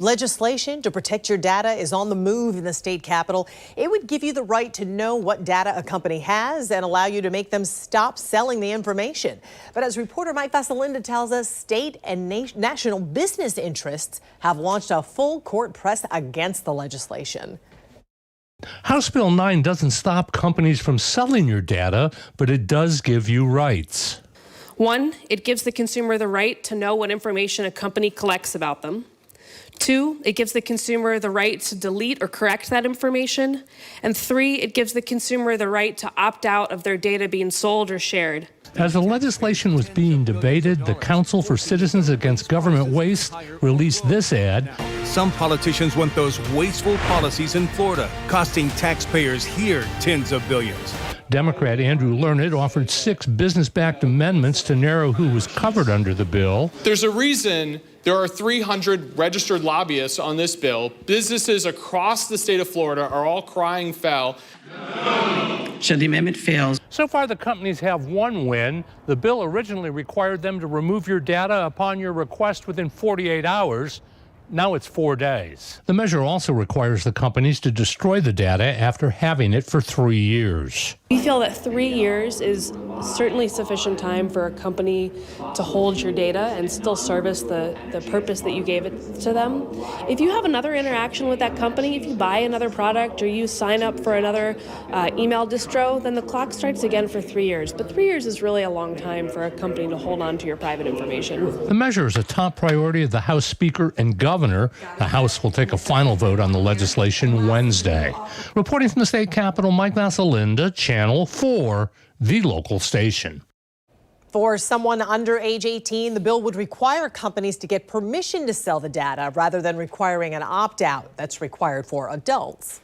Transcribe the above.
Legislation to protect your data is on the move in the state capitol. It would give you the right to know what data a company has and allow you to make them stop selling the information. But as reporter Mike Vasalinda tells us, state and national business interests have launched a full court press against the legislation. House Bill 9 doesn't stop companies from selling your data, but it does give you rights. 1, it gives the consumer the right to know what information a company collects about them. 2, it gives the consumer the right to delete or correct that information. And 3, it gives the consumer the right to opt out of their data being sold or shared. As the legislation was being debated, the Council for Citizens Against Government Waste released this ad. Some politicians want those wasteful policies in Florida, costing taxpayers here tens of billions. Democrat Andrew Learned offered 6 business-backed amendments to narrow who was covered under the bill. There's a reason there are 300 registered lobbyists on this bill. Businesses across the state of Florida are all crying foul. Should the amendment fail? So far, the companies have one win. The bill originally required them to remove your data upon your request within 48 hours. Now it's 4 days. The measure also requires the companies to destroy the data after having it for 3 years. We feel that 3 years is certainly sufficient time for a company to hold your data and still service the purpose that you gave it to them. If you have another interaction with that company, if you buy another product or you sign up for another email distro, then the clock starts again for 3 years. But 3 years is really a long time for a company to hold on to your private information. The measure is a top priority of the House Speaker and Governor. The House will take a final vote on the legislation Wednesday. Reporting from the state capitol, Mike Vasalinda, Channel 4, the local station. For someone under age 18, the bill would require companies to get permission to sell the data rather than requiring an opt-out that's required for adults.